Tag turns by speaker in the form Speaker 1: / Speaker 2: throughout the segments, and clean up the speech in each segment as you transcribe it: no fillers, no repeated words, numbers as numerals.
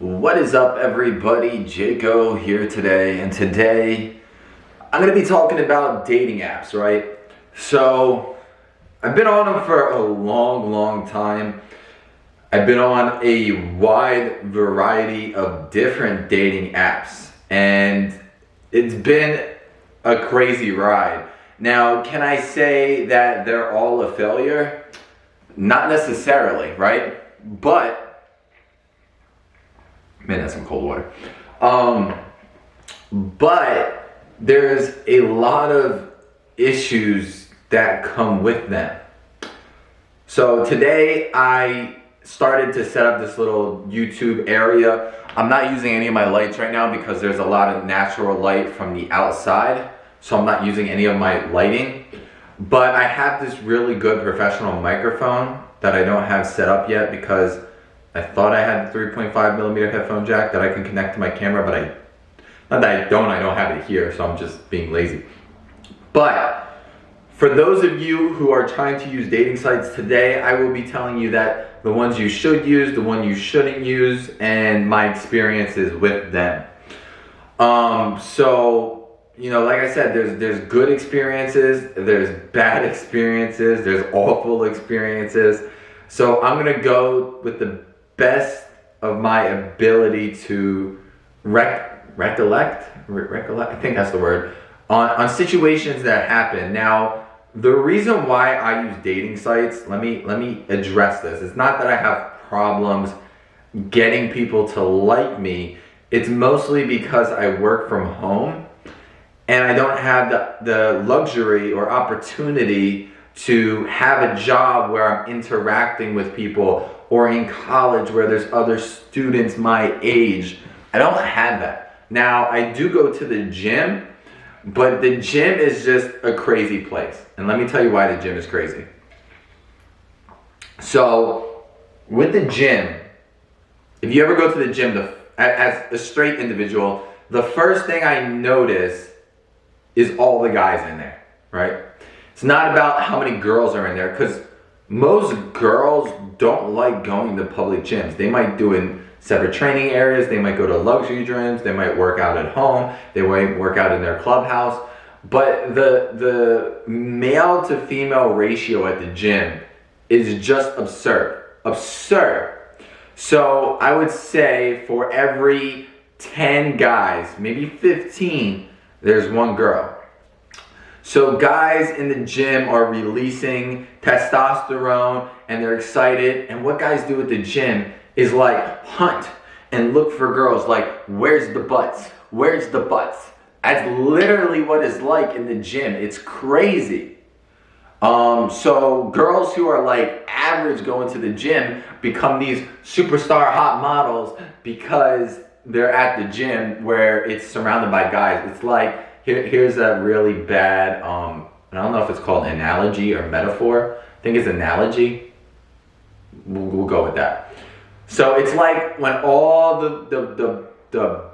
Speaker 1: What is up, everybody? Jaco here today, and today I'm going to be talking about dating apps, right? So I've been on them for a long time. I've been on a wide variety of different dating apps, and it's been a crazy ride. Now, can I say that they're all a failure? Not necessarily, right? But man, that's some cold water. But there's a lot of issues that come with them. So today I started to set up this little YouTube area. I'm not using any of my lights right now because there's a lot of natural light from the outside. So I'm not using any of my lighting. But I have this really good professional microphone that I don't have set up yet because I thought I had the 3.5mm headphone jack that I can connect to my camera, but not that I don't have it here, so I'm just being lazy. But for those of you who are trying to use dating sites today, I will be telling you that the ones you should use, the one you shouldn't use, and my experiences with them. So, you know, like I said, there's good experiences, there's bad experiences, there's awful experiences. So I'm gonna go with the best of my ability to recollect, I think that's the word, on situations that happen. Now, the reason why I use dating sites, let me address this. It's not that I have problems getting people to like me. It's mostly because I work from home and I don't have the luxury or opportunity to have a job where I'm interacting with people, or in college where there's other students my age. I don't have that. Now, I do go to the gym, but the gym is just a crazy place. And let me tell you why the gym is crazy. So, with the gym, if you ever go to the gym, as a straight individual, the first thing I notice is all the guys in there, right? It's not about how many girls are in there, because most girls don't like going to public gyms. They might do in separate training areas, they might go to luxury gyms, they might work out at home, they might work out in their clubhouse. But the male to female ratio at the gym is just absurd. Absurd. So I would say for every 10 guys, maybe 15, there's one girl. So guys in the gym are releasing testosterone and they're excited. And what guys do at the gym is like hunt and look for girls, like, where's the butts? Where's the butts? That's literally what it's like in the gym. It's crazy. So girls who are like average going to the gym become these superstar hot models because they're at the gym where it's surrounded by guys. It's like, here's a really bad, I don't know if it's called analogy or metaphor. I think it's analogy. We'll go with that. So it's like when all the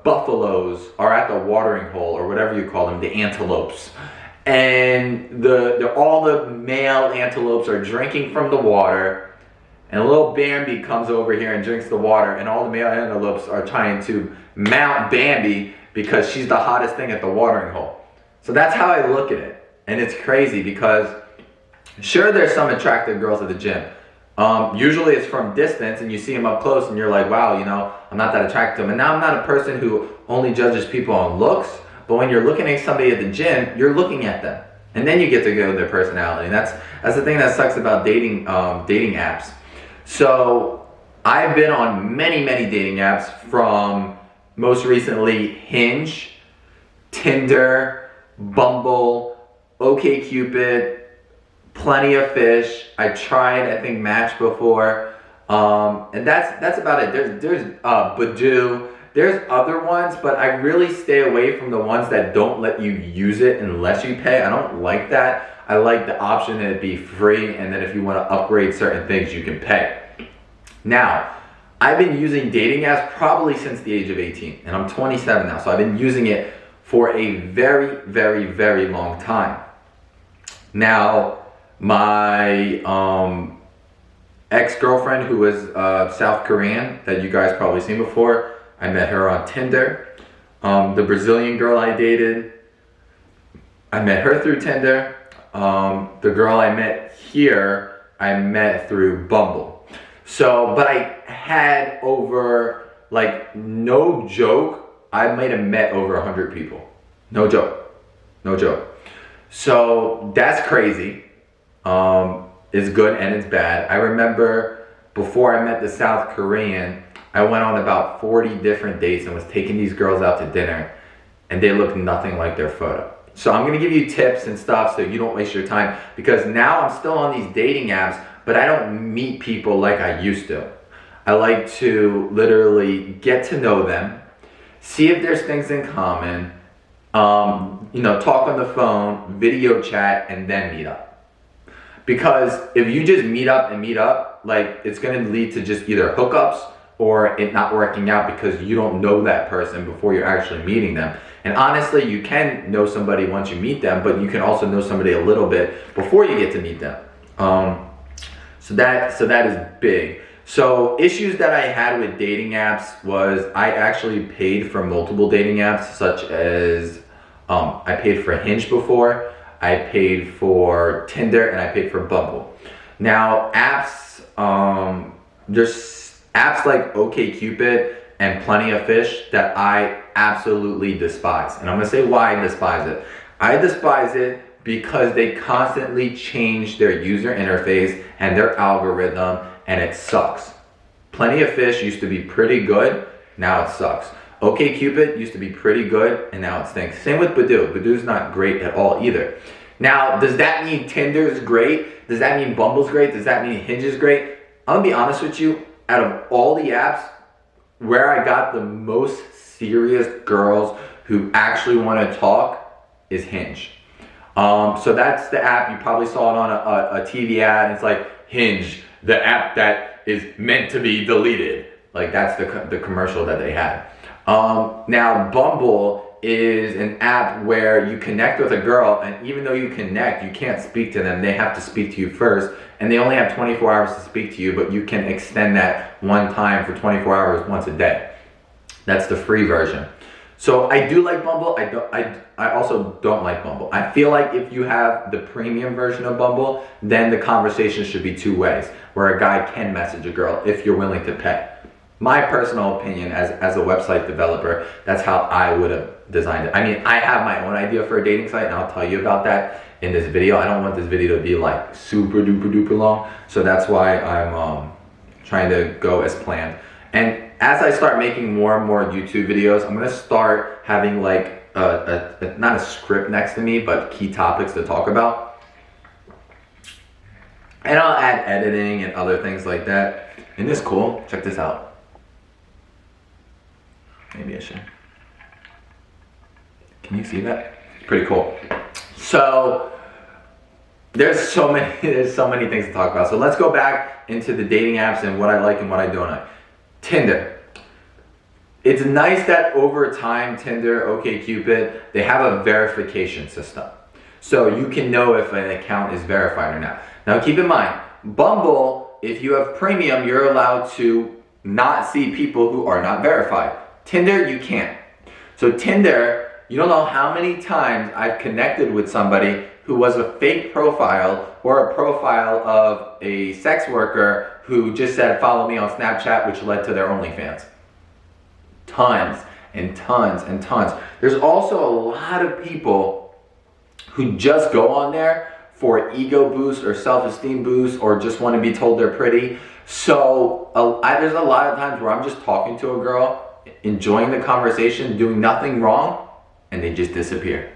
Speaker 1: buffaloes are at the watering hole, or whatever you call them, the antelopes. And all the male antelopes are drinking from the water, and a little Bambi comes over here and drinks the water, and all the male antelopes are trying to mount Bambi because she's the hottest thing at the watering hole. So that's how I look at it. And it's crazy because sure, there's some attractive girls at the gym. Usually it's from distance and you see them up close and you're like, wow, you know, I'm not that attracted to them. And now I'm not a person who only judges people on looks, but when you're looking at somebody at the gym, you're looking at them. And then you get to go to their personality. And that's the thing that sucks about dating apps. So I've been on many dating apps, from most recently Hinge, Tinder, Bumble, OkCupid, Plenty of Fish. I tried, I think, Match before, and that's about it. There's Badoo. There's other ones, but I really stay away from the ones that don't let you use it unless you pay. I don't like that. I like the option that it be free, and then if you want to upgrade certain things, you can pay. Now, I've been using dating apps probably since the age of 18, and I'm 27 now, so I've been using it for a very long time. Now, my ex-girlfriend who was South Korean that you guys probably seen before. I met her on Tinder. The Brazilian girl I dated, I met her through Tinder. The girl I met here, I met through Bumble. So, but I had over, like, no joke, I might have met over 100 people. No joke. No joke. So that's crazy. It's good and it's bad. I remember before I met the South Korean, I went on about 40 different dates and was taking these girls out to dinner, and they looked nothing like their photo. So I'm gonna give you tips and stuff so you don't waste your time, because now I'm still on these dating apps, but I don't meet people like I used to. I like to literally get to know them, see if there's things in common, talk on the phone, video chat, and then meet up. Because if you just meet up, like, it's gonna lead to just either hookups or it not working out because you don't know that person before you're actually meeting them. And honestly, you can know somebody once you meet them, but you can also know somebody a little bit before you get to meet them. So that is big. So issues that I had with dating apps was I actually paid for multiple dating apps, such as I paid for Hinge before, I paid for Tinder, and I paid for Bumble. Now apps, there's apps like OkCupid and Plenty of Fish that I absolutely despise. And I'm gonna say why I despise it. I despise it because they constantly change their user interface and their algorithm, and it sucks. Plenty of Fish used to be pretty good, now it sucks. OkCupid used to be pretty good, and now it stinks. Same with Badoo. Badoo's not great at all either. Now, does that mean Tinder's great? Does that mean Bumble's great? Does that mean Hinge is great? I'm gonna be honest with you, out of all the apps, where I got the most serious girls who actually want to talk is Hinge. So that's the app, you probably saw it on a TV ad, and it's like, Hinge, the app that is meant to be deleted. Like, that's the commercial that they had. Now, Bumble is an app where you connect with a girl, and even though you connect, you can't speak to them. They have to speak to you first, and they only have 24 hours to speak to you, but you can extend that one time for 24 hours once a day. That's the free version. So I do like Bumble. I also don't like Bumble. I feel like if you have the premium version of Bumble, then the conversation should be two ways, where a guy can message a girl if you're willing to pay. My personal opinion as a website developer, that's how I would have designed it. I mean, I have my own idea for a dating site, and I'll tell you about that in this video. I don't want this video to be like super duper duper long, so that's why I'm trying to go as planned. And as I start making more and more YouTube videos, I'm gonna start having like not a script next to me, but key topics to talk about. And I'll add editing and other things like that. Isn't this cool? Check this out. Maybe I should. Can you see that? It's pretty cool. So there's so many things to talk about. So let's go back into the dating apps and what I like and what I don't like. Tinder. It's nice that over time, Tinder, OkCupid, they have a verification system. So you can know if an account is verified or not. Now keep in mind, Bumble, if you have premium, you're allowed to not see people who are not verified. Tinder, you can't. So Tinder, you don't know how many times I've connected with somebody who was a fake profile or a profile of a sex worker who just said, follow me on Snapchat, which led to their OnlyFans. Tons and tons and tons. There's also a lot of people who just go on there for ego boost or self-esteem boost or just want to be told they're pretty. So there's a lot of times where I'm just talking to a girl, enjoying the conversation, doing nothing wrong, and they just disappear.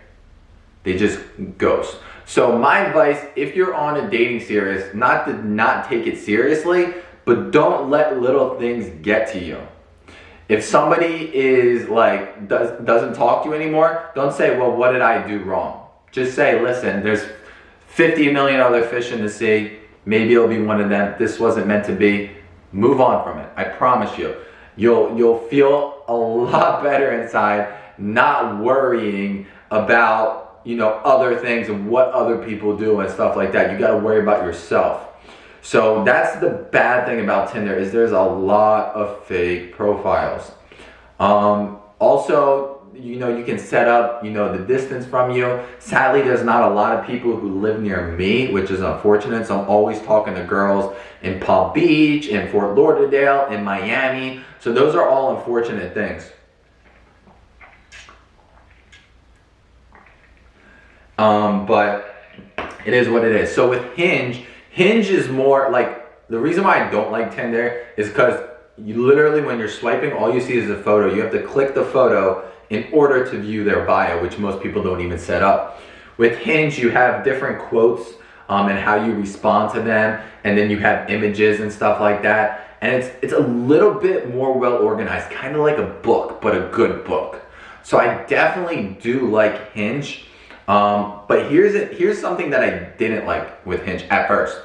Speaker 1: They just ghost. So my advice, if you're on a dating series, not to not take it seriously, but don't let little things get to you. If somebody is like, doesn't talk to you anymore, don't say, well, what did I do wrong? Just say, listen, there's 50 million other fish in the sea. Maybe it'll be one of them. This wasn't meant to be. Move on from it. I promise you. You'll feel a lot better inside, not worrying about, other things and what other people do and stuff like that. You got to worry about yourself. So that's the bad thing about Tinder, is there's a lot of fake profiles. Also, you can set up, the distance from you. Sadly, there's not a lot of people who live near me, which is unfortunate. So I'm always talking to girls in Palm Beach, in Fort Lauderdale, in Miami. So those are all unfortunate things. But it is what it is. So with Hinge is more like, the reason why I don't like Tinder is because you literally, when you're swiping, all you see is a photo. You have to click the photo in order to view their bio, which most people don't even set up. With Hinge, you have different quotes and how you respond to them, and then you have images and stuff like that. And it's a little bit more well organized, kind of like a book, but a good book. So I definitely do like Hinge. But here's something that I didn't like with Hinge at first.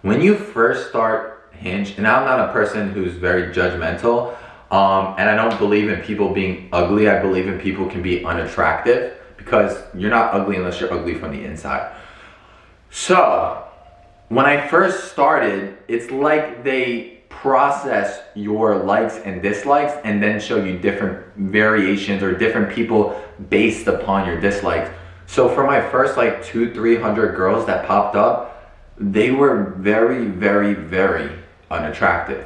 Speaker 1: When you first start Hinge, and I'm not a person who's very judgmental, and I don't believe in people being ugly. I believe in people can be unattractive, because you're not ugly unless you're ugly from the inside. So when I first started, it's like they process your likes and dislikes and then show you different variations or different people based upon your dislikes. So for my first 200-300 girls that popped up, they were very, very, very unattractive.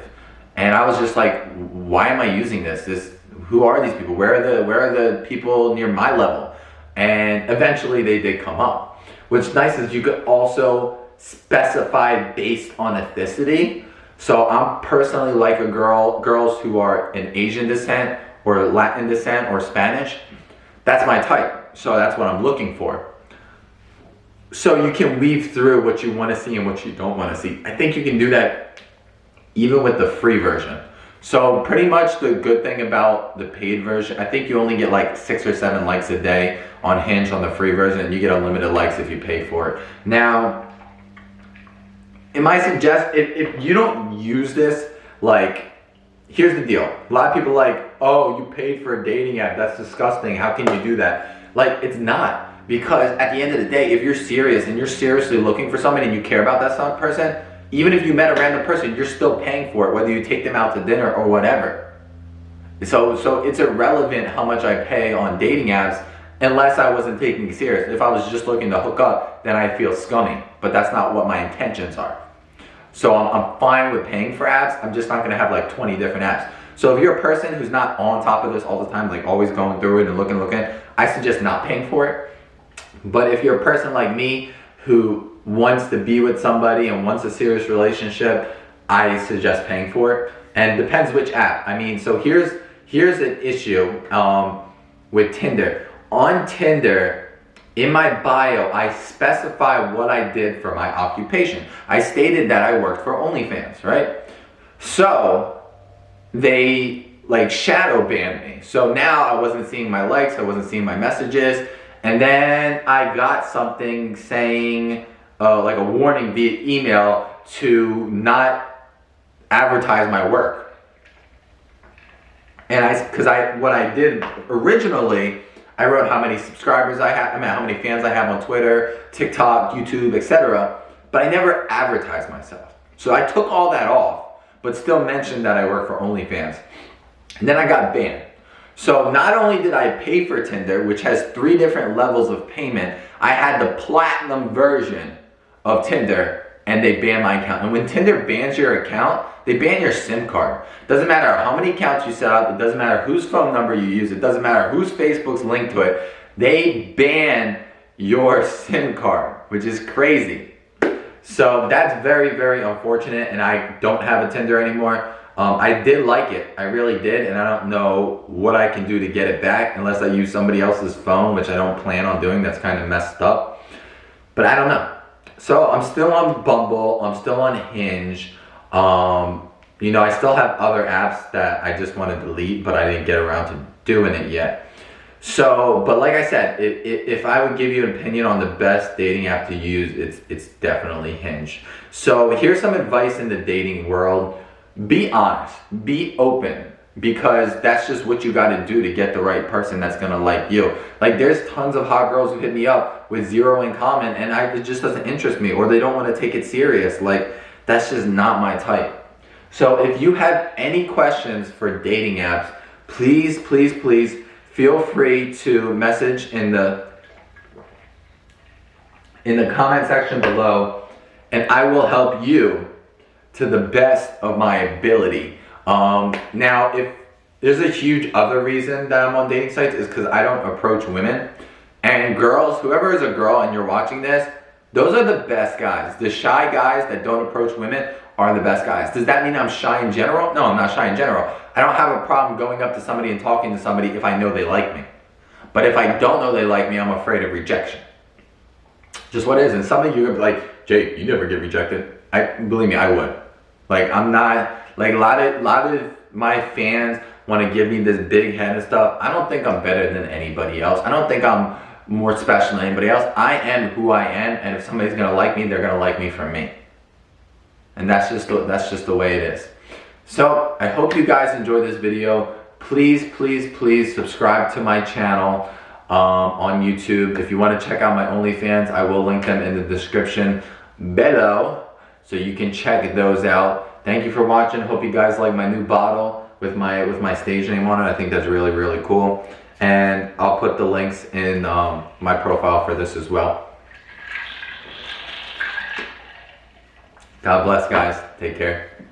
Speaker 1: And I was just like, why am I using this? Who are these people? Where are the people near my level? And eventually they did come up. What's nice is you could also specify based on ethnicity. So I'm personally like girls who are in Asian descent or Latin descent or Spanish. That's my type. So that's what I'm looking for. So you can weave through what you want to see and what you don't want to see. I think you can do that even with the free version. So pretty much the good thing about the paid version, I think you only get 6 or 7 likes a day on Hinge on the free version, and you get unlimited likes if you pay for it. Now, in my if you don't use this, here's the deal. A lot of people oh, you paid for a dating app, that's disgusting, how can you do that? It's not, because at the end of the day, if you're serious and you're seriously looking for somebody and you care about that person, even if you met a random person, you're still paying for it, whether you take them out to dinner or whatever. So it's irrelevant how much I pay on dating apps, unless I wasn't taking it serious. If I was just looking to hook up, then I feel scummy, but that's not what my intentions are. So I'm fine with paying for apps. I'm just not gonna have 20 different apps. So if you're a person who's not on top of this all the time, always going through it and looking, I suggest not paying for it. But if you're a person like me who wants to be with somebody and wants a serious relationship, I suggest paying for it. And depends which app. I mean, so here's an issue with Tinder. On Tinder, in my bio, I specify what I did for my occupation. I stated that I worked for OnlyFans, right? So they shadow banned me. So now I wasn't seeing my likes, I wasn't seeing my messages, and then I got something saying a warning via email to not advertise my work. And what I did originally, I wrote how many subscribers I have, how many fans I have on Twitter, TikTok, YouTube, etc. But I never advertised myself. So I took all that off, but still mentioned that I work for OnlyFans. And then I got banned. So not only did I pay for Tinder, which has 3 different levels of payment, I had the platinum version of Tinder, and they banned my account. And when Tinder bans your account, they ban your SIM card. Doesn't matter how many accounts you set up, it doesn't matter whose phone number you use, it doesn't matter whose Facebook's linked to it, they ban your SIM card, which is crazy. So that's very, very unfortunate, and I don't have a Tinder anymore. I did like it, I really did, and I don't know what I can do to get it back unless I use somebody else's phone, which I don't plan on doing. That's kind of messed up. But I don't know. So I'm still on Bumble, I'm still on Hinge. I still have other apps that I just want to delete, but I didn't get around to doing it yet. So, but like I said, if I would give you an opinion on the best dating app to use, it's definitely Hinge. So here's some advice in the dating world. Be honest, be open. because that's just what you got to do to get the right person that's gonna like you. Like, there's tons of hot girls who hit me up with zero in common, and it just doesn't interest me, or they don't want to take it serious. Like, that's just not my type. So if you have any questions for dating apps, please, please, please feel free to message in the comment section below, and I will help you to the best of my ability. Now, if there's a huge other reason that I'm on dating sites is because I don't approach women. And girls, whoever is a girl and you're watching this, those are the best guys. The shy guys that don't approach women are the best guys. Does that mean I'm shy in general? No, I'm not shy in general. I don't have a problem going up to somebody and talking to somebody if I know they like me. But if I don't know they like me, I'm afraid of rejection. Just what it is. And some of you are like, Jake, you never get rejected. Believe me, I would. Like, I'm not, like, a lot of my fans want to give me this big head and stuff. I don't think I'm better than anybody else. I don't think I'm more special than anybody else. I am who I am, and if somebody's gonna like me, they're gonna like me for me. And that's just the way it is. So I hope you guys enjoyed this video. Please, please, please subscribe to my channel on YouTube. If you want to check out my OnlyFans, I will link them in the description below, so you can check those out. Thank you for watching. Hope you guys like my new bottle with my stage name on it. I think that's really, really cool. And I'll put the links in my profile for this as well. God bless, guys. Take care.